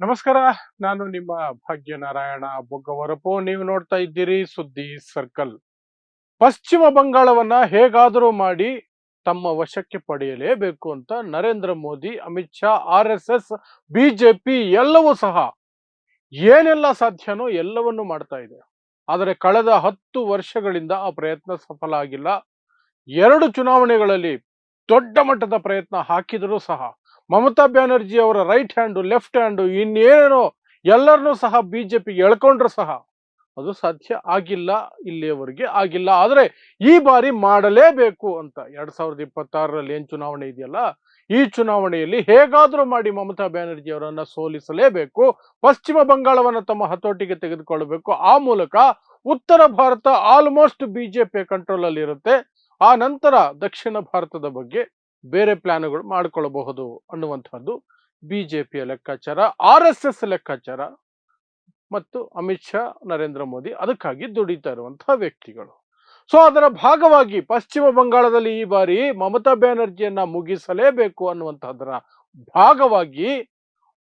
ನಮಸ್ಕಾರ. ನಾನು ನಿಮ್ಮ ಭಾಗ್ಯನಾರಾಯಣ ಬೊಗ್ಗವರಪು. ನೀವು ನೋಡ್ತಾ ಇದ್ದೀರಿ ಸುದ್ದಿ ಸರ್ಕಲ್. ಪಶ್ಚಿಮ ಬಂಗಾಳವನ್ನ ಹೇಗಾದರೂ ಮಾಡಿ ತಮ್ಮ ವಶಕ್ಕೆ ಪಡೆಯಲೇಬೇಕು ಅಂತ ನರೇಂದ್ರ ಮೋದಿ, ಅಮಿತ್ ಶಾ, RSS, ಬಿಜೆಪಿ ಎಲ್ಲವೂ ಸಹ ಏನೆಲ್ಲ ಸಾಧ್ಯನೋ ಎಲ್ಲವನ್ನೂ ಮಾಡ್ತಾ ಇದೆ. ಆದರೆ ಕಳೆದ 10 ವರ್ಷಗಳಿಂದ ಆ ಪ್ರಯತ್ನ ಸಫಲ ಆಗಿಲ್ಲ. 2 ಚುನಾವಣೆಗಳಲ್ಲಿ ದೊಡ್ಡ ಮಟ್ಟದ ಪ್ರಯತ್ನ ಹಾಕಿದರೂ ಸಹ ಮಮತಾ ಬ್ಯಾನರ್ಜಿ ಅವರ ರೈಟ್ ಹ್ಯಾಂಡು, ಲೆಫ್ಟ್ ಹ್ಯಾಂಡು, ಇನ್ನೇನೇನೋ ಎಲ್ಲರನ್ನೂ ಸಹ ಬಿಜೆಪಿಗೆ ಎಳ್ಕೊಂಡ್ರು ಸಹ ಅದು ಸಾಧ್ಯ ಆಗಿಲ್ಲ, ಇಲ್ಲಿಯವರೆಗೆ ಆಗಿಲ್ಲ. ಆದರೆ ಈ ಬಾರಿ ಮಾಡಲೇಬೇಕು ಅಂತ 2026ರಲ್ಲಿ ಏನ್ ಚುನಾವಣೆ ಇದೆಯಲ್ಲ, ಈ ಚುನಾವಣೆಯಲ್ಲಿ ಹೇಗಾದ್ರೂ ಮಾಡಿ ಮಮತಾ ಬ್ಯಾನರ್ಜಿ ಅವರನ್ನ ಸೋಲಿಸಲೇಬೇಕು. ಪಶ್ಚಿಮ ಬಂಗಾಳವನ್ನ ತಮ್ಮ ಹತೋಟಿಗೆ ತೆಗೆದುಕೊಳ್ಳಬೇಕು. ಆ ಮೂಲಕ ಉತ್ತರ ಭಾರತ ಆಲ್ಮೋಸ್ಟ್ ಬಿಜೆಪಿ ಕಂಟ್ರೋಲ್ ಅಲ್ಲಿ ಇರುತ್ತೆ. ಆ ನಂತರ ದಕ್ಷಿಣ ಭಾರತದ ಬಗ್ಗೆ ಬೇರೆ ಪ್ಲಾನ್ಗಳು ಮಾಡ್ಕೊಳ್ಳಬಹುದು ಅನ್ನುವಂಥದ್ದು ಬಿಜೆಪಿಯ ಲೆಕ್ಕಾಚಾರ, RSS ಲೆಕ್ಕಾಚಾರ ಮತ್ತು ಅಮಿತ್ ಶಾ, ನರೇಂದ್ರ ಮೋದಿ ಅದಕ್ಕಾಗಿ ದುಡಿತಾ ಇರುವಂತಹ ವ್ಯಕ್ತಿಗಳು. ಸೊ ಅದರ ಭಾಗವಾಗಿ ಪಶ್ಚಿಮ ಬಂಗಾಳದಲ್ಲಿ ಈ ಬಾರಿ ಮಮತಾ ಬ್ಯಾನರ್ಜಿಯನ್ನ ಮುಗಿಸಲೇಬೇಕು ಅನ್ನುವಂತಹದರ ಭಾಗವಾಗಿ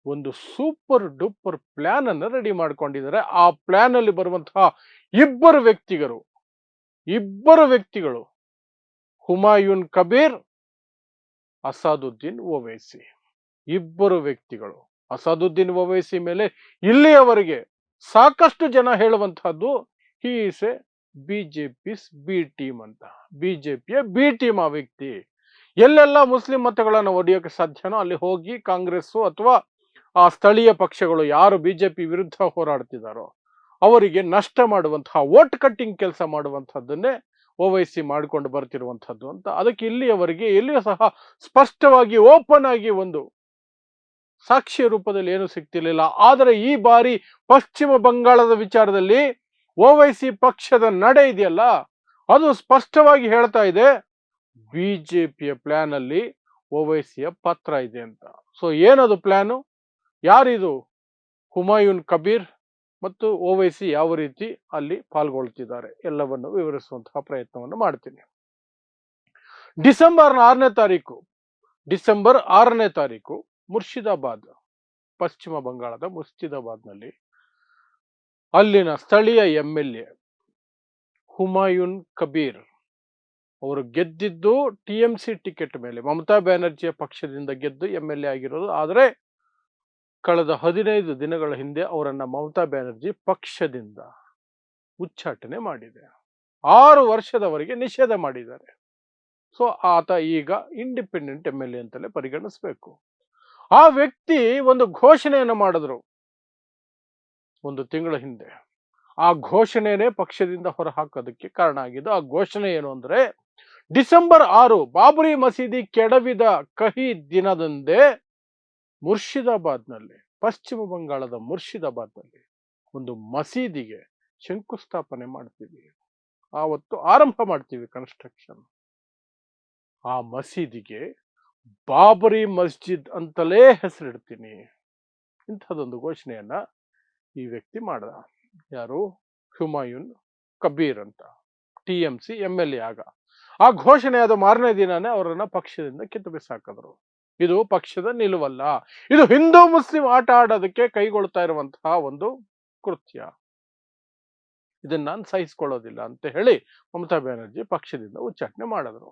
ಒಂದು ಸೂಪರ್ ಡೂಪರ್ ಪ್ಲಾನ್ ಅನ್ನು ರೆಡಿ ಮಾಡ್ಕೊಂಡಿದ್ದಾರೆ. ಆ ಪ್ಲಾನ್ ಅಲ್ಲಿ ಬರುವಂತಹ ಇಬ್ಬರು ವ್ಯಕ್ತಿಗಳು ಹುಮಾಯೂನ್ ಕಬೀರ್, ಅಸಾದುದ್ದೀನ್ ಓವೈಸಿ. ಇಬ್ಬರು ವ್ಯಕ್ತಿಗಳು. ಅಸಾದುದ್ದೀನ್ ಓವೈಸಿ ಮೇಲೆ ಇಲ್ಲಿಯವರೆಗೆ ಸಾಕಷ್ಟು ಜನ ಹೇಳುವಂತಹದ್ದು he is a BJP's B team ಅಂತ. ಬಿಜೆಪಿಯ ಬಿ ಟೀಮ್ ಆ ವ್ಯಕ್ತಿ. ಎಲ್ಲೆಲ್ಲ ಮುಸ್ಲಿಂ ಮತಗಳನ್ನು ಒಡೆಯೋಕೆ ಸಾಧ್ಯನೋ ಅಲ್ಲಿ ಹೋಗಿ ಕಾಂಗ್ರೆಸ್ಸು ಅಥವಾ ಆ ಸ್ಥಳೀಯ ಪಕ್ಷಗಳು ಯಾರು ಬಿಜೆಪಿ ವಿರುದ್ಧ ಹೋರಾಡ್ತಿದ್ದಾರೋ ಅವರಿಗೆ ನಷ್ಟ ಮಾಡುವಂತಹ ವೋಟ್ ಕಟ್ಟಿಂಗ್ ಕೆಲಸ ಮಾಡುವಂತಹದ್ದನ್ನೇ ಓವೈಸಿ ಮಾಡಿಕೊಂಡು ಬರ್ತಿರುವಂತಹದ್ದು ಅಂತ. ಅದಕ್ಕೆ ಇಲ್ಲಿಯವರೆಗೆ ಎಲ್ಲಿಯೂ ಸಹ ಸ್ಪಷ್ಟವಾಗಿ ಓಪನ್ ಆಗಿ ಒಂದು ಸಾಕ್ಷಿಯ ರೂಪದಲ್ಲಿ ಏನು ಸಿಗ್ತಿರ್ಲಿಲ್ಲ. ಆದರೆ ಈ ಬಾರಿ ಪಶ್ಚಿಮ ಬಂಗಾಳದ ವಿಚಾರದಲ್ಲಿ ಓವೈಸಿ ಪಕ್ಷದ ನಡೆ ಇದೆಯಲ್ಲ, ಅದು ಸ್ಪಷ್ಟವಾಗಿ ಹೇಳ್ತಾ ಇದೆ ಬಿಜೆಪಿಯ ಪ್ಲಾನ್ ಅಲ್ಲಿ ಓವೈಸಿಯ ಪಾತ್ರ ಇದೆ ಅಂತ. ಸೊ ಏನದು ಪ್ಲಾನು, ಯಾರಿದು ಹುಮಾಯೂನ್ ಕಬೀರ್ ಮತ್ತು ಓವೈಸಿ ಯಾವ ರೀತಿ ಅಲ್ಲಿ ಪಾಲ್ಗೊಳ್ತಿದ್ದಾರೆ ಎಲ್ಲವನ್ನು ವಿವರಿಸುವಂತಹ ಪ್ರಯತ್ನವನ್ನು ಮಾಡ್ತೀನಿ. ಡಿಸೆಂಬರ್ 6ನೇ ತಾರೀಕು ಮುರ್ಷಿದಾಬಾದ್, ಪಶ್ಚಿಮ ಬಂಗಾಳದ ಮುರ್ಷಿದಾಬಾದ್ನಲ್ಲಿ ಅಲ್ಲಿನ ಸ್ಥಳೀಯ MLA ಹುಮಾಯೂನ್ ಕಬೀರ್ ಅವರು ಗೆದ್ದಿದ್ದು TMC ಟಿಕೆಟ್ ಮೇಲೆ. ಮಮತಾ ಬ್ಯಾನರ್ಜಿಯ ಪಕ್ಷದಿಂದ ಗೆದ್ದು MLA ಆಗಿರೋದು. ಆದರೆ ಕಳೆದ 15 ದಿನಗಳ ಹಿಂದೆ ಅವರನ್ನ ಮಮತಾ ಬ್ಯಾನರ್ಜಿ ಪಕ್ಷದಿಂದ ಉಚ್ಚಾಟನೆ ಮಾಡಿದೆ. 6 ವರ್ಷದವರೆಗೆ ನಿಷೇಧ ಮಾಡಿದ್ದಾರೆ. ಸೊ ಆತ ಈಗ ಇಂಡಿಪೆಂಡೆಂಟ್ MLA ಅಂತಲೇ ಪರಿಗಣಿಸಬೇಕು. ಆ ವ್ಯಕ್ತಿ ಒಂದು ಘೋಷಣೆಯನ್ನು ಮಾಡಿದ್ರು 1 ತಿಂಗಳ ಹಿಂದೆ. ಆ ಘೋಷಣೆನೇ ಪಕ್ಷದಿಂದ ಹೊರಹಾಕೋದಕ್ಕೆ ಕಾರಣ ಆಗಿದ್ದು. ಆ ಘೋಷಣೆ ಏನು ಅಂದ್ರೆ, ಡಿಸೆಂಬರ್ 6 ಬಾಬರಿ ಮಸೀದಿ ಕೆಡವಿದ ಕಹಿ ದಿನದಂದೇ ಮುರ್ಷಿದಾಬಾದ್ನಲ್ಲಿ, ಪಶ್ಚಿಮ ಬಂಗಾಳದ ಮುರ್ಷಿದಾಬಾದ್ನಲ್ಲಿ ಒಂದು ಮಸೀದಿಗೆ ಶಂಕುಸ್ಥಾಪನೆ ಮಾಡ್ತೀವಿ. ಆವತ್ತು ಆರಂಭ ಮಾಡ್ತೀವಿ ಕನ್ಸ್ಟ್ರಕ್ಷನ್. ಆ ಮಸೀದಿಗೆ ಬಾಬರಿ ಮಸ್ಜಿದ್ ಅಂತಲೇ ಹೆಸರಿಡ್ತೀನಿ. ಇಂಥದ್ದೊಂದು ಘೋಷಣೆಯನ್ನ ಈ ವ್ಯಕ್ತಿ ಮಾಡ್ದ. ಯಾರು? ಹುಮಾಯೂನ್ ಕಬೀರ್ ಅಂತ, TMC MLA ಆಗ. ಆ ಘೋಷಣೆ ಆದ ಮಾರನೇ ದಿನಾನೇ ಅವರನ್ನ ಪಕ್ಷದಿಂದ ಕಿತ್ತು ಬಿಸಾಕಿದ್ರು. ಇದು ಪಕ್ಷದ ನಿಲುವಲ್ಲ, ಇದು ಹಿಂದೂ ಮುಸ್ಲಿಂ ಆಟ ಆಡೋದಕ್ಕೆ ಕೈಗೊಳ್ತಾ ಇರುವಂತಹ ಒಂದು ಕೃತ್ಯ. ಇದನ್ನ ನಾನು ಸಹಿಸಿಕೊಳ್ಳೋದಿಲ್ಲ ಅಂತ ಹೇಳಿ ಮಮತಾ ಬ್ಯಾನರ್ಜಿ ಪಕ್ಷದಿಂದ ಉಚ್ಚಾಟನೆ ಮಾಡಿದ್ರು.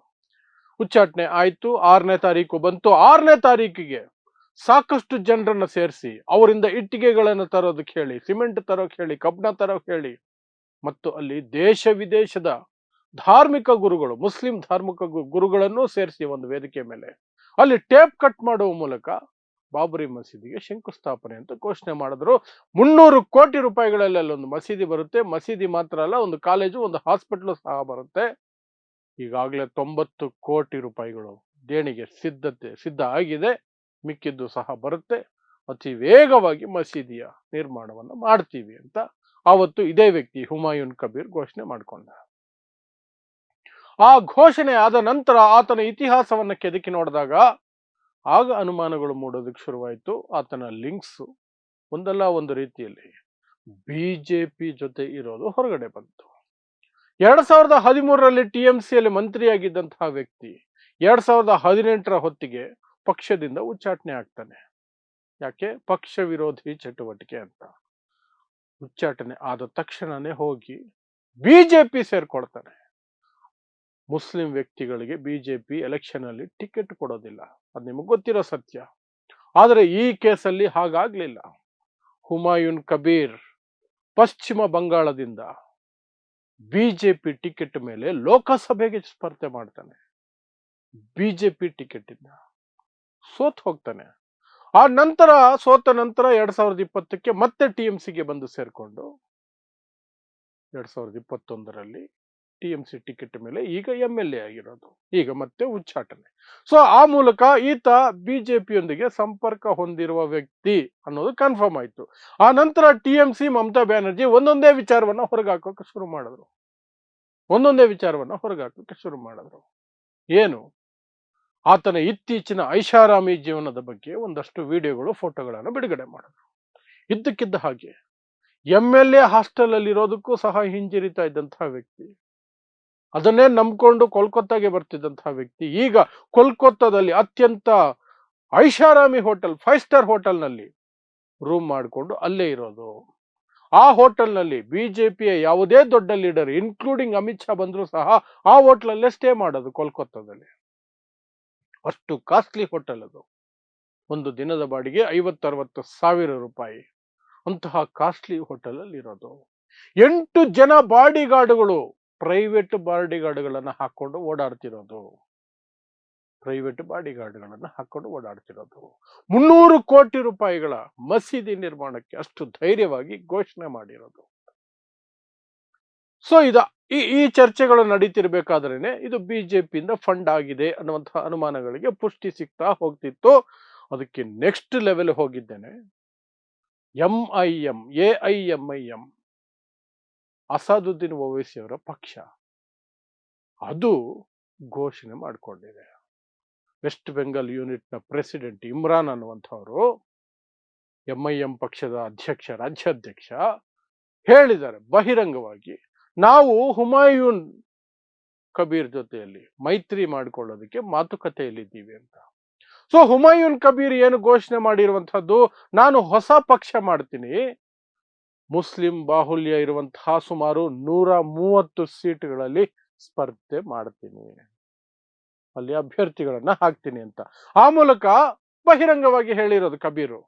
ಉಚ್ಚಾಟನೆ ಆಯ್ತು. 6ನೇ ತಾರೀಕು ಬಂತು. 6ನೇ ತಾರೀಕಿಗೆ ಸಾಕಷ್ಟು ಜನರನ್ನ ಸೇರಿಸಿ ಅವರಿಂದ ಇಟ್ಟಿಗೆಗಳನ್ನು ತರೋದಕ್ಕೆ ಹೇಳಿ, ಸಿಮೆಂಟ್ ತರೋಕೆ ಹೇಳಿ, ಕಬ್ಬಣ ತರೋಕೆ ಹೇಳಿ, ಮತ್ತು ಅಲ್ಲಿ ದೇಶ ವಿದೇಶದ ಧಾರ್ಮಿಕ ಗುರುಗಳು, ಮುಸ್ಲಿಂ ಧಾರ್ಮಿಕ ಗುರುಗಳನ್ನು ಸೇರಿಸಿ ಒಂದು ವೇದಿಕೆ ಮೇಲೆ ಅಲ್ಲಿ ಟೇಪ್ ಕಟ್ ಮಾಡುವ ಮೂಲಕ ಬಾಬರಿ ಮಸೀದಿಗೆ ಶಂಕುಸ್ಥಾಪನೆ ಅಂತ ಘೋಷಣೆ ಮಾಡಿದ್ರು. 300 ಕೋಟಿ ರೂಪಾಯಿಗಳಲ್ಲಿ ಅಲ್ಲೊಂದು ಮಸೀದಿ ಬರುತ್ತೆ. ಮಸೀದಿ ಮಾತ್ರ ಅಲ್ಲ, ಒಂದು ಕಾಲೇಜು, ಒಂದು ಹಾಸ್ಪಿಟಲ್ ಸಹ ಬರುತ್ತೆ. ಈಗಾಗಲೇ 90 ಕೋಟಿ ರೂಪಾಯಿಗಳು ದೇಣಿಗೆ ಸಿದ್ಧ ಆಗಿದೆ. ಮಿಕ್ಕಿದ್ದು ಸಹ ಬರುತ್ತೆ. ಅತಿ ವೇಗವಾಗಿ ಮಸೀದಿಯ ನಿರ್ಮಾಣವನ್ನು ಮಾಡ್ತೀವಿ ಅಂತ ಆವತ್ತು ಇದೇ ವ್ಯಕ್ತಿ ಹುಮಾಯೂನ್ ಕಬೀರ್ ಘೋಷಣೆ ಮಾಡಿಕೊಂಡ. ಆ ಘೋಷಣೆ ಆದ ನಂತರ ಆತನ ಇತಿಹಾಸವನ್ನ ಕೆದಕಿ ನೋಡಿದಾಗ ಆಗ ಅನುಮಾನಗಳು ಮೂಡೋದಕ್ಕೆ ಶುರುವಾಯಿತು. ಆತನ ಲಿಂಕ್ಸ್ ಒಂದಲ್ಲ ಒಂದು ರೀತಿಯಲ್ಲಿ ಬಿಜೆಪಿ ಜೊತೆ ಇರೋದು ಹೊರಗಡೆ ಬಂತು. 2013ರಲ್ಲಿ TMCಯಲ್ಲಿ ಮಂತ್ರಿಯಾಗಿದ್ದಂತಹ ವ್ಯಕ್ತಿ 2018ರ ಹೊತ್ತಿಗೆ ಪಕ್ಷದಿಂದ ಉಚ್ಚಾಟನೆ ಆಗ್ತಾನೆ. ಯಾಕೆ? ಪಕ್ಷ ವಿರೋಧಿ ಚಟುವಟಿಕೆ ಅಂತ. ಉಚ್ಚಾಟನೆ ಆದ ತಕ್ಷಣನೇ ಹೋಗಿ ಬಿಜೆಪಿ ಸೇರ್ಕೊಳ್ತಾನೆ. ಮುಸ್ಲಿಂ ವ್ಯಕ್ತಿಗಳಿಗೆ ಬಿಜೆಪಿ ಎಲೆಕ್ಷನ್ ಅಲ್ಲಿ ಟಿಕೆಟ್ ಕೊಡೋದಿಲ್ಲ, ಅದು ನಿಮಗೆ ಗೊತ್ತಿರೋ ಸತ್ಯ. ಆದರೆ ಈ ಕೇಸಲ್ಲಿ ಹಾಗಾಗ್ಲಿಲ್ಲ. ಹುಮಾಯೂನ್ ಕಬೀರ್ ಪಶ್ಚಿಮ ಬಂಗಾಳದಿಂದ ಬಿಜೆಪಿ ಟಿಕೆಟ್ ಮೇಲೆ ಲೋಕಸಭೆಗೆ ಸ್ಪರ್ಧೆ ಮಾಡ್ತಾನೆ. ಬಿಜೆಪಿ ಟಿಕೆಟ್ ಇಂದ ಸೋತ್ ಹೋಗ್ತಾನೆ. ಆ ನಂತರ ಸೋತ ನಂತರ 2020ಕ್ಕೆ ಮತ್ತೆ ಟಿಎಂಸಿಗೆ ಬಂದು ಸೇರ್ಕೊಂಡು 2021ರಲ್ಲಿ ಟಿಎಂಸಿ ಟಿಕೆಟ್ ಮೇಲೆ ಈಗ MLA ಆಗಿರೋದು. ಈಗ ಮತ್ತೆ ಉಚ್ಚಾಟನೆ. ಸೊ ಆ ಮೂಲಕ ಈತ ಬಿಜೆಪಿಯೊಂದಿಗೆ ಸಂಪರ್ಕ ಹೊಂದಿರುವ ವ್ಯಕ್ತಿ ಅನ್ನೋದು ಕನ್ಫರ್ಮ್ ಆಯ್ತು. ಆ ನಂತರ ಟಿಎಂಸಿ ಮಮತಾ ಬ್ಯಾನರ್ಜಿ ಒಂದೊಂದೇ ವಿಚಾರವನ್ನ ಹೊರಗಾಕೋಕೆ ಶುರು ಮಾಡಿದ್ರು. ಏನು? ಆತನ ಇತ್ತೀಚಿನ ಐಷಾರಾಮಿ ಜೀವನದ ಬಗ್ಗೆ ಒಂದಷ್ಟು ವಿಡಿಯೋಗಳು, ಫೋಟೋಗಳನ್ನು ಬಿಡುಗಡೆ ಮಾಡಿದ್ರು. ಇದ್ದಕ್ಕಿದ್ದ ಹಾಗೆ MLA ಹಾಸ್ಟೆಲ್ ಅಲ್ಲಿ ಇರೋದಕ್ಕೂ ಸಹ ಹಿಂಜರಿತಾ ಇದ್ದಂತಹ ವ್ಯಕ್ತಿ, ಅದನ್ನೇ ನಂಬಿಕೊಂಡು ಕೋಲ್ಕತ್ತಾಗೆ ಬರ್ತಿದ್ದಂತಹ ವ್ಯಕ್ತಿ, ಈಗ ಕೋಲ್ಕತ್ತಾದಲ್ಲಿ ಅತ್ಯಂತ ಐಷಾರಾಮಿ ಹೋಟೆಲ್, 5 ಸ್ಟಾರ್ ಹೋಟೆಲ್ನಲ್ಲಿ ರೂಮ್ ಮಾಡಿಕೊಂಡು ಅಲ್ಲೇ ಇರೋದು. ಆ ಹೋಟೆಲ್ನಲ್ಲಿ ಬಿಜೆಪಿಯ ಯಾವುದೇ ದೊಡ್ಡ ಲೀಡರ್ ಇನ್ಕ್ಲೂಡಿಂಗ್ ಅಮಿತ್ ಶಾ ಬಂದರೂ ಸಹ ಆ ಹೋಟೆಲಲ್ಲೇ ಸ್ಟೇ ಮಾಡೋದು ಕೋಲ್ಕತ್ತಾದಲ್ಲಿ. ಅಷ್ಟು ಕಾಸ್ಟ್ಲಿ ಹೋಟೆಲ್ ಅದು. ಒಂದು ದಿನದ ಬಾಡಿಗೆ 50-60 ಸಾವಿರ ರೂಪಾಯಿ. ಅಂತಹ ಕಾಸ್ಟ್ಲಿ ಹೋಟೆಲ್ ಅಲ್ಲಿ ಇರೋದು. 8 ಜನ ಬಾಡಿಗಾರ್ಡ್ಗಳು, ಪ್ರೈವೇಟ್ ಬಾಡಿಗಾರ್ಡ್ಗಳನ್ನ ಹಾಕೊಂಡು ಓಡಾಡ್ತಿರೋದು. 300 ಕೋಟಿ ರೂಪಾಯಿಗಳ ಮಸೀದಿ ನಿರ್ಮಾಣಕ್ಕೆ ಅಷ್ಟು ಧೈರ್ಯವಾಗಿ ಘೋಷಣೆ ಮಾಡಿರೋದು. ಸೊ ಈ ಚರ್ಚೆಗಳು ನಡೀತಿರ್ಬೇಕಾದ್ರೇನೆ ಇದು ಬಿಜೆಪಿಯಿಂದ ಫಂಡ್ ಆಗಿದೆ ಅನ್ನುವಂತಹ ಅನುಮಾನಗಳಿಗೆ ಪುಷ್ಟಿ ಸಿಗ್ತಾ ಹೋಗ್ತಿತ್ತು. ಅದಕ್ಕೆ ನೆಕ್ಸ್ಟ್ ಲೆವೆಲ್ ಹೋಗಿದ್ದೇನೆ. AIMIM ಅಸಾದುದ್ದೀನ್ ಓವೈಸಿ ಅವರ ಪಕ್ಷ ಅದು ಘೋಷಣೆ ಮಾಡಿಕೊಂಡಿದೆ. ವೆಸ್ಟ್ ಬೆಂಗಾಲ್ ಯೂನಿಟ್ನ ಪ್ರೆಸಿಡೆಂಟ್ ಇಮ್ರಾನ್ ಅನ್ನುವಂಥವರು, MIM ಪಕ್ಷದ ರಾಜ್ಯಾಧ್ಯಕ್ಷ ಹೇಳಿದ್ದಾರೆ ಬಹಿರಂಗವಾಗಿ, ನಾವು ಹುಮಾಯೂನ್ ಕಬೀರ್ ಜೊತೆಯಲ್ಲಿ ಮೈತ್ರಿ ಮಾಡಿಕೊಳ್ಳೋದಕ್ಕೆ ಮಾತುಕತೆಯಲ್ಲಿದ್ದೀವಿ ಅಂತ. ಸೊ ಹುಮಾಯೂನ್ ಕಬೀರ್ ಏನು ಘೋಷಣೆ ಮಾಡಿರುವಂತಹದ್ದು, ನಾನು ಹೊಸ ಪಕ್ಷ ಮಾಡ್ತೀನಿ, ಮುಸ್ಲಿಂ ಬಾಹುಲ್ಯ ಇರುವಂತಹ ಸುಮಾರು 130 ಸೀಟ್ಗಳಲ್ಲಿ ಸ್ಪರ್ಧೆ ಮಾಡ್ತೀನಿ, ಅಲ್ಲಿ ಅಭ್ಯರ್ಥಿಗಳನ್ನ ಹಾಕ್ತೀನಿ ಅಂತ ಆ ಮೂಲಕ ಬಹಿರಂಗವಾಗಿ ಹೇಳಿರೋದು ಕಬೀರು.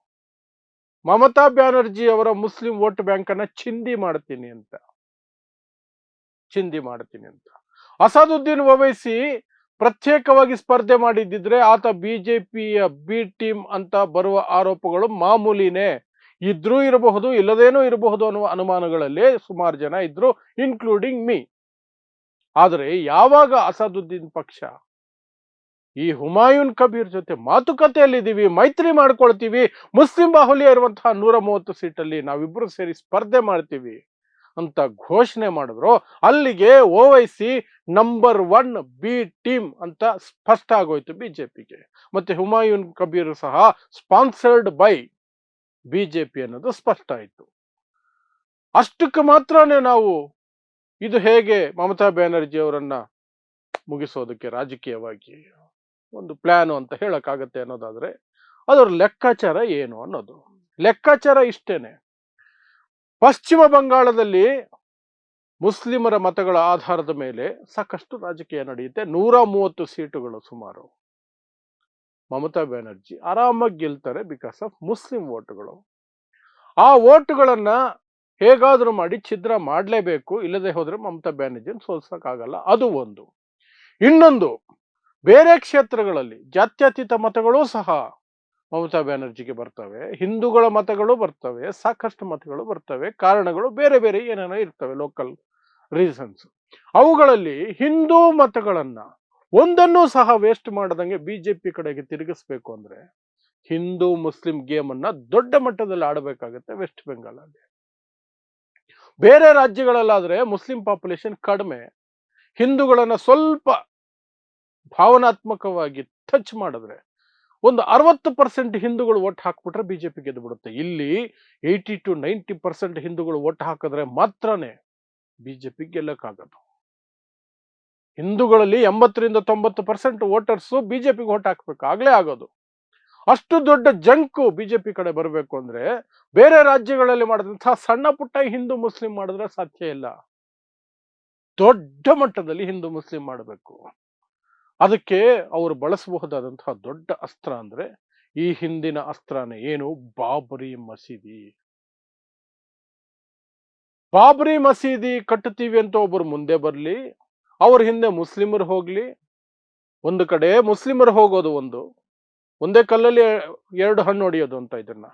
ಮಮತಾ ಬ್ಯಾನರ್ಜಿ ಅವರ ಮುಸ್ಲಿಂ ವೋಟ್ ಬ್ಯಾಂಕ್ ಅನ್ನ ಚಿಂದಿ ಮಾಡ್ತೀನಿ ಅಂತ. ಅಸಾದುದ್ದೀನ್ ಓವೈಸಿ ಪ್ರತ್ಯೇಕವಾಗಿ ಸ್ಪರ್ಧೆ ಮಾಡಿದ್ದಿದ್ರೆ ಆತ ಬಿಜೆಪಿಯ ಬಿ ಟೀಮ್ ಅಂತ ಬರುವ ಆರೋಪಗಳು ಮಾಮೂಲಿನೇ. ಇದ್ರೂ ಇರಬಹುದು, ಇಲ್ಲದೇನೂ ಇರಬಹುದು ಅನ್ನುವ ಅನುಮಾನಗಳಲ್ಲಿ ಸುಮಾರು ಜನ ಇದ್ರು, ಇನ್ಕ್ಲೂಡಿಂಗ್ ಮೀ. ಆದರೆ ಯಾವಾಗ ಅಸಾದುದ್ದೀನ್ ಪಕ್ಷ ಈ ಹುಮಾಯೂನ್ ಕಬೀರ್ ಜೊತೆ ಮಾತುಕತೆಯಲ್ಲಿದ್ದೀವಿ, ಮೈತ್ರಿ ಮಾಡ್ಕೊಳ್ತೀವಿ, ಮುಸ್ಲಿಂ ಬಾಹುಲ್ಯ ಇರುವಂತಹ 130 ಸೀಟಲ್ಲಿ ನಾವಿಬ್ರು ಸೇರಿ ಸ್ಪರ್ಧೆ ಮಾಡ್ತೀವಿ ಅಂತ ಘೋಷಣೆ ಮಾಡಿದ್ರು, ಅಲ್ಲಿಗೆ ಓವೈಸಿ ನಂಬರ್ 1 ಬಿ ಟೀಮ್ ಅಂತ ಸ್ಪಷ್ಟ ಆಗೋಯ್ತು ಬಿಜೆಪಿಗೆ. ಮತ್ತೆ ಹುಮಾಯೂನ್ ಕಬೀರ್ ಸಹ ಸ್ಪಾನ್ಸರ್ಡ್ ಬೈ ಬಿಜೆಪಿ ಅನ್ನೋದು ಸ್ಪಷ್ಟ ಆಯ್ತು. ಅಷ್ಟಕ್ಕೆ ಮಾತ್ರನೇ ನಾವು ಇದು ಹೇಗೆ ಮಮತಾ ಬ್ಯಾನರ್ಜಿ ಅವರನ್ನ ಮುಗಿಸೋದಕ್ಕೆ ರಾಜಕೀಯವಾಗಿ ಒಂದು ಪ್ಲಾನ್ ಅಂತ ಹೇಳಕ್ಕಾಗತ್ತೆ ಅನ್ನೋದಾದ್ರೆ ಅದರ ಲೆಕ್ಕಾಚಾರ ಏನು ಅನ್ನೋದು. ಲೆಕ್ಕಾಚಾರ ಇಷ್ಟೇನೆ. ಪಶ್ಚಿಮ ಬಂಗಾಳದಲ್ಲಿ ಮುಸ್ಲಿಮರ ಮತಗಳ ಆಧಾರದ ಮೇಲೆ ಸಾಕಷ್ಟು ರಾಜಕೀಯ ನಡೆಯುತ್ತೆ. 130 ಸೀಟುಗಳು ಸುಮಾರು. ಮಮತಾ ಬ್ಯಾನರ್ಜಿ ಆರಾಮಾಗಿ ಗೆಲ್ತಾರೆ ಬಿಕಾಸ್ ಆಫ್ ಮುಸ್ಲಿಂ ವೋಟುಗಳು. ಆ ವೋಟುಗಳನ್ನ ಹೇಗಾದ್ರೂ ಮಾಡಿ ಛಿದ್ರ ಮಾಡಲೇಬೇಕು, ಇಲ್ಲದೆ ಹೋದ್ರೆ ಮಮತಾ ಬ್ಯಾನರ್ಜಿನ ಸೋಲ್ಸಕ್ಕಾಗಲ್ಲ. ಅದು ಒಂದು. ಇನ್ನೊಂದು, ಬೇರೆ ಕ್ಷೇತ್ರಗಳಲ್ಲಿ ಜಾತ್ಯತೀತ ಮತಗಳು ಸಹ ಮಮತಾ ಬ್ಯಾನರ್ಜಿಗೆ ಬರ್ತವೆ, ಹಿಂದೂಗಳ ಮತಗಳು ಬರ್ತವೆ, ಸಾಕಷ್ಟು ಮತಗಳು ಬರ್ತವೆ. ಕಾರಣಗಳು ಬೇರೆ ಬೇರೆ ಏನೇನೋ ಇರ್ತವೆ, ಲೋಕಲ್ ರೀಸನ್ಸ್. ಅವುಗಳಲ್ಲಿ ಹಿಂದೂ ಮತಗಳನ್ನ ಒಂದನ್ನೂ ಸಹ ವೇಸ್ಟ್ ಮಾಡದಂಗೆ ಬಿಜೆಪಿ ಕಡೆಗೆ ತಿರುಗಿಸ್ಬೇಕು ಅಂದ್ರೆ ಹಿಂದೂ ಮುಸ್ಲಿಂ ಗೇಮ್ ಅನ್ನ ದೊಡ್ಡ ಮಟ್ಟದಲ್ಲಿ ಆಡಬೇಕಾಗತ್ತೆ ವೆಸ್ಟ್ ಬೆಂಗಾಲ್ ಅಲ್ಲಿ. ಬೇರೆ ರಾಜ್ಯಗಳಲ್ಲಾದ್ರೆ ಮುಸ್ಲಿಂ ಪಾಪ್ಯುಲೇಷನ್ ಕಡಿಮೆ, ಹಿಂದೂಗಳನ್ನ ಸ್ವಲ್ಪ ಭಾವನಾತ್ಮಕವಾಗಿ ಟಚ್ ಮಾಡಿದ್ರೆ ಒಂದು 60% ಹಿಂದೂಗಳು ಓಟ್ ಹಾಕ್ಬಿಟ್ರೆ ಬಿಜೆಪಿ ಗೆದ್ದು ಬಿಡುತ್ತೆ. ಇಲ್ಲಿ 80 to 90% ಹಿಂದೂಗಳು ಓಟ್ ಹಾಕಿದ್ರೆ ಮಾತ್ರನೇ ಬಿಜೆಪಿ ಗೆಲ್ಲಕ್ಕಾಗದು. ಹಿಂದೂಗಳಲ್ಲಿ 80 ರಿಂದ 90% ವೋಟರ್ಸ್ ಬಿಜೆಪಿಗೆ ಓಟ್ ಹಾಕ್ಬೇಕು, ಆಗ್ಲೇ ಆಗೋದು. ಅಷ್ಟು ದೊಡ್ಡ ಜಂಕು ಬಿಜೆಪಿ ಕಡೆ ಬರಬೇಕು ಅಂದ್ರೆ ಬೇರೆ ರಾಜ್ಯಗಳಲ್ಲಿ ಮಾಡಿದಂತಹ ಸಣ್ಣ ಪುಟ್ಟ ಹಿಂದೂ ಮುಸ್ಲಿಂ ಮಾಡಿದ್ರೆ ಸಾಧ್ಯ ಇಲ್ಲ. ದೊಡ್ಡ ಮಟ್ಟದಲ್ಲಿ ಹಿಂದೂ ಮುಸ್ಲಿಂ ಮಾಡಬೇಕು. ಅದಕ್ಕೆ ಅವರು ಬಳಸಬಹುದಾದಂತಹ ದೊಡ್ಡ ಅಸ್ತ್ರ ಅಂದ್ರೆ ಈ ಹಿಂದಿನ ಅಸ್ತ್ರನೇ ಏನು, ಬಾಬರಿ ಮಸೀದಿ. ಬಾಬರಿ ಮಸೀದಿ ಕಟ್ಟುತ್ತೀವಿ ಅಂತ ಒಬ್ಬರು ಮುಂದೆ ಬರ್ಲಿ, ಅವ್ರ ಹಿಂದೆ ಮುಸ್ಲಿಮರು ಹೋಗ್ಲಿ. ಒಂದು ಕಡೆ ಮುಸ್ಲಿಮರು ಹೋಗೋದು ಒಂದೇ ಕಲ್ಲಲ್ಲಿ ಎರಡು ಹಣ್ಣು ಹೊಡೆಯೋದು ಅಂತ. ಇದನ್ನ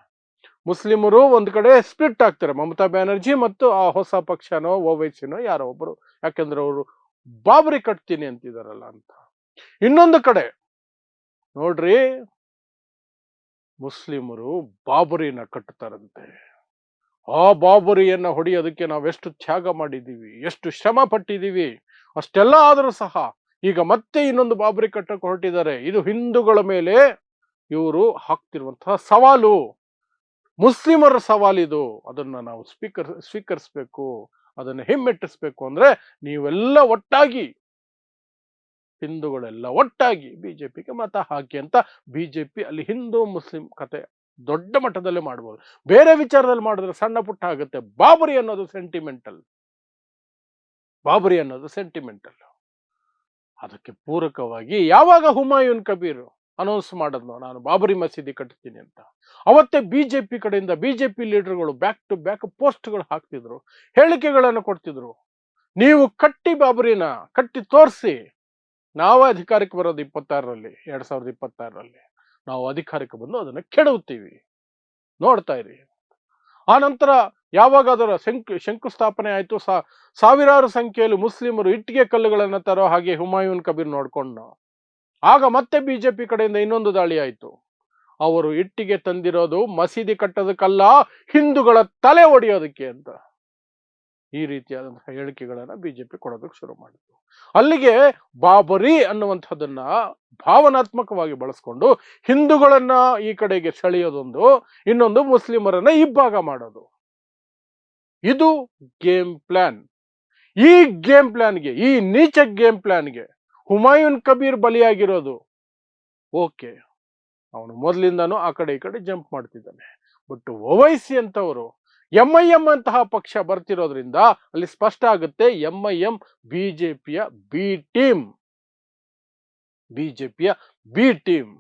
ಮುಸ್ಲಿಮರು ಒಂದ್ ಕಡೆ ಸ್ಪ್ಲಿಟ್ ಆಗ್ತಾರೆ, ಮಮತಾ ಬ್ಯಾನರ್ಜಿ ಮತ್ತು ಆ ಹೊಸ ಪಕ್ಷನೋ ಓವೈಸಿನೋ ಯಾರೋ ಒಬ್ರು, ಯಾಕಂದ್ರೆ ಅವರು ಬಾಬರಿ ಕಟ್ತೀನಿ ಅಂತಿದಾರಲ್ಲ ಅಂತ. ಇನ್ನೊಂದು ಕಡೆ ನೋಡ್ರಿ, ಮುಸ್ಲಿಮರು ಬಾಬರಿನ ಕಟ್ಟುತ್ತಾರಂತೆ. ಆ ಬಾಬರಿಯನ್ನ ಹೊಡೆಯೋದಕ್ಕೆ ನಾವೆಷ್ಟು ತ್ಯಾಗ ಮಾಡಿದ್ದೀವಿ, ಎಷ್ಟು ಶ್ರಮ ಪಟ್ಟಿದ್ದೀವಿ. ಅಷ್ಟೆಲ್ಲ ಆದರೂ ಸಹ ಈಗ ಮತ್ತೆ ಇನ್ನೊಂದು ಬಾಬರಿ ಕಟ್ಟಕ್ಕೆ ಹೊರಟಿದ್ದಾರೆ. ಇದು ಹಿಂದೂಗಳ ಮೇಲೆ ಇವರು ಹಾಕ್ತಿರುವಂತಹ ಸವಾಲು, ಮುಸ್ಲಿಮರ ಸವಾಲಿದು. ಅದನ್ನ ನಾವು ಸ್ವೀಕರಿಸ್ಬೇಕು, ಅದನ್ನ ಹಿಮ್ಮೆಟ್ಟಿಸ್ಬೇಕು. ಅಂದ್ರೆ ನೀವೆಲ್ಲ ಒಟ್ಟಾಗಿ, ಹಿಂದೂಗಳೆಲ್ಲ ಒಟ್ಟಾಗಿ ಬಿಜೆಪಿಗೆ ಮತ ಹಾಕಿ ಅಂತ ಬಿಜೆಪಿ ಅಲ್ಲಿ ಹಿಂದೂ ಮುಸ್ಲಿಂ ಕತೆ ದೊಡ್ಡ ಮಟ್ಟದಲ್ಲೇ ಮಾಡ್ಬೋದು. ಬೇರೆ ವಿಚಾರದಲ್ಲಿ ಮಾಡಿದ್ರೆ ಸಣ್ಣ ಪುಟ್ಟ ಆಗುತ್ತೆ. ಬಾಬರಿ ಅನ್ನೋದು ಸೆಂಟಿಮೆಂಟಲ್. ಅದಕ್ಕೆ ಪೂರಕವಾಗಿ ಯಾವಾಗ ಹುಮಾಯೂನ್ ಕಬೀರ್ ಅನೌನ್ಸ್ ಮಾಡಿದ್ನೋ ನಾನು ಬಾಬರಿ ಮಸೀದಿ ಕಟ್ತೀನಿ ಅಂತ, ಅವತ್ತೇ ಬಿಜೆಪಿ ಕಡೆಯಿಂದ ಬಿಜೆಪಿ ಲೀಡರ್ಗಳು ಬ್ಯಾಕ್ ಟು ಬ್ಯಾಕ್ ಪೋಸ್ಟ್ಗಳು ಹಾಕ್ತಿದ್ರು, ಹೇಳಿಕೆಗಳನ್ನು ಕೊಡ್ತಿದ್ರು. ನೀವು ಬಾಬರಿನ ಕಟ್ಟಿ ತೋರಿಸಿ, ನಾವೇ ಅಧಿಕಾರಕ್ಕೆ ಬರೋದು 2026ರಲ್ಲಿ ನಾವು ಅಧಿಕಾರಕ್ಕೆ ಬಂದು ಅದನ್ನ ಕೆಡವುತ್ತೀವಿ, ನೋಡ್ತಾ ಇರಿ. ಆ ನಂತರ ಯಾವಾಗ ಅದರ ಶಂಕುಸ್ಥಾಪನೆ ಆಯ್ತು, ಸಾವಿರಾರು ಸಂಖ್ಯೆಯಲ್ಲಿ ಮುಸ್ಲಿಮರು ಇಟ್ಟಿಗೆ ಕಲ್ಲುಗಳನ್ನು ತರೋ ಹಾಗೆ ಹುಮಾಯೂನ್ ಕಬೀರ್ ನೋಡ್ಕೊಂಡು, ಆಗ ಮತ್ತೆ ಬಿಜೆಪಿ ಕಡೆಯಿಂದ ಇನ್ನೊಂದು ದಾಳಿ ಆಯ್ತು. ಅವರು ಇಟ್ಟಿಗೆ ತಂದಿರೋದು ಮಸೀದಿ ಕಟ್ಟೋದಕ್ಕಲ್ಲ, ಹಿಂದೂಗಳ ತಲೆ ಒಡೆಯೋದಕ್ಕೆ ಅಂತ. ಈ ರೀತಿಯಾದಂತಹ ಹೇಳಿಕೆಗಳನ್ನ ಬಿಜೆಪಿ ಕೊಡೋದಕ್ಕೆ ಶುರು ಮಾಡಿತು. ಅಲ್ಲಿಗೆ ಬಾಬರಿ ಅನ್ನುವಂಥದ್ದನ್ನ ಭಾವನಾತ್ಮಕವಾಗಿ ಬಳಸ್ಕೊಂಡು ಹಿಂದೂಗಳನ್ನ ಈ ಕಡೆಗೆ ಸೆಳೆಯೋದೊಂದು, ಇನ್ನೊಂದು ಮುಸ್ಲಿಮರನ್ನ ಇಬ್ಬಾಗ ಮಾಡೋದು. ಇದು ಗೇಮ್ ಪ್ಲಾನ್. ಈ ಗೇಮ್ ಪ್ಲಾನ್ಗೆ, ಈ ನೀಚ ಗೇಮ್ ಪ್ಲಾನ್ಗೆ ಹುಮಾಯೂನ್ ಕಬೀರ್ ಬಲಿಯಾಗಿರೋದು. ಓಕೆ, ಅವನು ಮೊದಲಿಂದನೂ ಆ ಕಡೆ ಈ ಕಡೆ ಜಂಪ್ ಮಾಡ್ತಿದ್ದಾನೆ. ಬಟ್ ಓವೈಸಿ ಅಂತವರು ಎಂಐಎಂ ಅಂತಹ ಪಕ್ಷ ಬರ್ತಿರೋದ್ರಿಂದ ಅಲ್ಲಿ ಸ್ಪಷ್ಟ ಆಗುತ್ತೆ, ಎಂಐಎಂ ಬಿಜೆಪಿಯ ಬಿ ಟೀಮ್.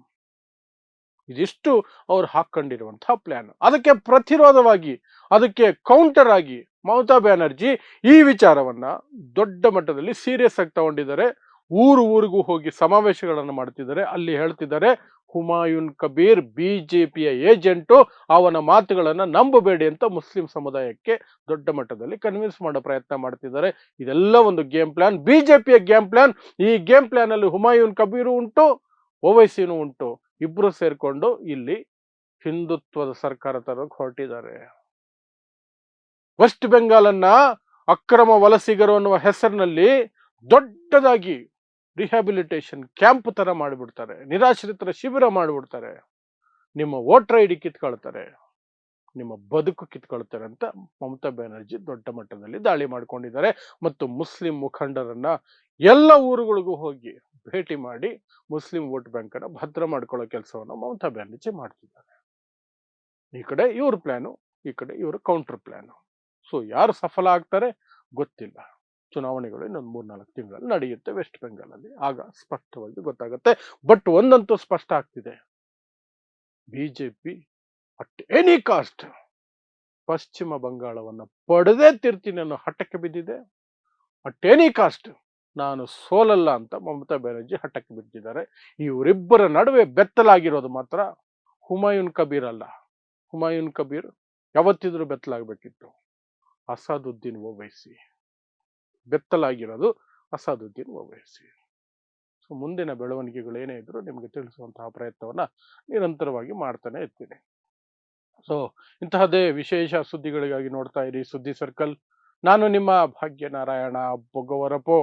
ಇದಿಷ್ಟು ಅವ್ರು ಹಾಕೊಂಡಿರುವಂತಹ ಪ್ಲಾನ್. ಅದಕ್ಕೆ ಪ್ರತಿರೋಧವಾಗಿ, ಅದಕ್ಕೆ ಕೌಂಟರ್ ಆಗಿ ಮಮತಾ ಬ್ಯಾನರ್ಜಿ ಈ ವಿಚಾರವನ್ನ ದೊಡ್ಡ ಮಟ್ಟದಲ್ಲಿ ಸೀರಿಯಸ್ ಆಗಿ ತಗೊಂಡಿದ್ದಾರೆ. ಊರಿಗೂ ಹೋಗಿ ಸಮಾವೇಶಗಳನ್ನು ಮಾಡ್ತಿದ್ದಾರೆ. ಅಲ್ಲಿ ಹೇಳ್ತಿದ್ದಾರೆ, ಹುಮಾಯೂನ್ ಕಬೀರ್ ಬಿಜೆಪಿಯ ಏಜೆಂಟು, ಅವನ ಮಾತುಗಳನ್ನ ನಂಬಬೇಡಿ ಅಂತ ಮುಸ್ಲಿಂ ಸಮುದಾಯಕ್ಕೆ ದೊಡ್ಡ ಮಟ್ಟದಲ್ಲಿ ಕನ್ವಿನ್ಸ್ ಮಾಡೋ ಪ್ರಯತ್ನ ಮಾಡ್ತಿದ್ದಾರೆ. ಇದೆಲ್ಲ ಒಂದು ಗೇಮ್ ಪ್ಲಾನ್, ಬಿಜೆಪಿಯ ಗೇಮ್ ಪ್ಲಾನ್. ಈ ಗೇಮ್ ಪ್ಲಾನ್ ಅಲ್ಲಿ ಹುಮಾಯೂನ್ ಕಬೀರು ಉಂಟು, ಓವೈಸಿನೂ ಉಂಟು. ಇಬ್ರು ಸೇರ್ಕೊಂಡು ಇಲ್ಲಿ ಹಿಂದುತ್ವದ ಸರ್ಕಾರ ತರೋಕೆ ಹೊರಟಿದ್ದಾರೆ. ವೆಸ್ಟ್ ಬೆಂಗಾಲನ್ನ ಅಕ್ರಮ ವಲಸಿಗರು ಅನ್ನುವ ಹೆಸರಿನಲ್ಲಿ ದೊಡ್ಡದಾಗಿ ರಿಹ್ಯಾಬಿಲಿಟೇಷನ್ ಕ್ಯಾಂಪ್ ತರ ಮಾಡಿಬಿಡ್ತಾರೆ, ನಿರಾಶ್ರಿತರ ಶಿಬಿರ ಮಾಡಿಬಿಡ್ತಾರೆ, ನಿಮ್ಮ ವೋಟರ್ ಐಡಿ ಕಿತ್ಕೊಳ್ತಾರೆ, ನಿಮ್ಮ ಬದುಕು ಕಿತ್ಕೊಳ್ತಾರೆ ಅಂತ ಮಮತಾ ಬ್ಯಾನರ್ಜಿ ದೊಡ್ಡ ಮಟ್ಟದಲ್ಲಿ ದಾಳಿ ಮಾಡ್ಕೊಂಡಿದ್ದಾರೆ. ಮತ್ತು ಮುಸ್ಲಿಂ ಮುಖಂಡರನ್ನ ಎಲ್ಲ ಊರುಗಳಿಗೂ ಹೋಗಿ ಭೇಟಿ ಮಾಡಿ ಮುಸ್ಲಿಂ ವೋಟ್ ಬ್ಯಾಂಕ್ ಅನ್ನ ಭದ್ರ ಮಾಡ್ಕೊಳ್ಳೋ ಕೆಲಸವನ್ನು ಮಮತಾ ಬ್ಯಾನರ್ಜಿ ಮಾಡ್ತಿದ್ದಾರೆ. ಈ ಕಡೆ ಇವ್ರ ಪ್ಲಾನು, ಈ ಕಡೆ ಇವರು ಕೌಂಟರ್ ಪ್ಲಾನು. ಸೊ ಯಾರು ಸಫಲ ಆಗ್ತಾರೆ ಗೊತ್ತಿಲ್ಲ. ಚುನಾವಣೆಗಳು ಇನ್ನೊಂದು 3-4 ತಿಂಗಳಲ್ಲಿ ನಡೆಯುತ್ತೆ ವೆಸ್ಟ್ ಬೆಂಗಾಲಲ್ಲಿ, ಆಗ ಸ್ಪಷ್ಟವಾಗಿ ಗೊತ್ತಾಗುತ್ತೆ. ಬಟ್ ಒಂದಂತೂ ಸ್ಪಷ್ಟ ಆಗ್ತಿದೆ, ಬಿಜೆಪಿ ಅಟ್ ಎನಿ ಕಾಸ್ಟ್ ಪಶ್ಚಿಮ ಬಂಗಾಳವನ್ನ ಪಡೆದೇ ತೀರ್ತೀನಿ ಅನ್ನೋ ಹಠಕ್ಕೆ ಬಿದ್ದಿದೆ. ಅಟ್ ಎನಿ ಕಾಸ್ಟ್ ನಾನು ಸೋಲಲ್ಲ ಅಂತ ಮಮತಾ ಬ್ಯಾನರ್ಜಿ ಹಠಕ್ಕೆ ಬಿದ್ದಿದ್ದಾರೆ. ಇವರಿಬ್ಬರ ನಡುವೆ ಬೆತ್ತಲಾಗಿರೋದು ಮಾತ್ರ ಹುಮಾಯೂನ್ ಕಬೀರ್ ಅಲ್ಲ. ಹುಮಾಯೂನ್ ಕಬೀರ್ ಯಾವತ್ತಿದ್ರೂ ಬೆತ್ತಲಾಗಬೇಕಿತ್ತು, ಅಸಾದುದ್ದೀನ್ ಓವೈಸಿ. ಬೆತ್ತಲಾಗಿರೋದು ಅಸಾದುದ್ದೀನ್ ಓವೈಸಿ. ಸೊ ಮುಂದಿನ ಬೆಳವಣಿಗೆಗಳು ಏನೇ ಇದ್ರು ನಿಮಗೆ ತಿಳಿಸುವಂತಹ ಪ್ರಯತ್ನವನ್ನ ನಿರಂತರವಾಗಿ ಮಾಡ್ತಾನೆ ಇರ್ತೀನಿ. ಸೊ ಇಂತಹದೇ ವಿಶೇಷ ಸುದ್ದಿಗಳಿಗಾಗಿ ನೋಡ್ತಾ ಇರಿ ಸುದ್ದಿ ಸರ್ಕಲ್. ನಾನು ನಿಮ್ಮ ಭಾಗ್ಯನಾರಾಯಣ ಬೊಗವರಪೋ.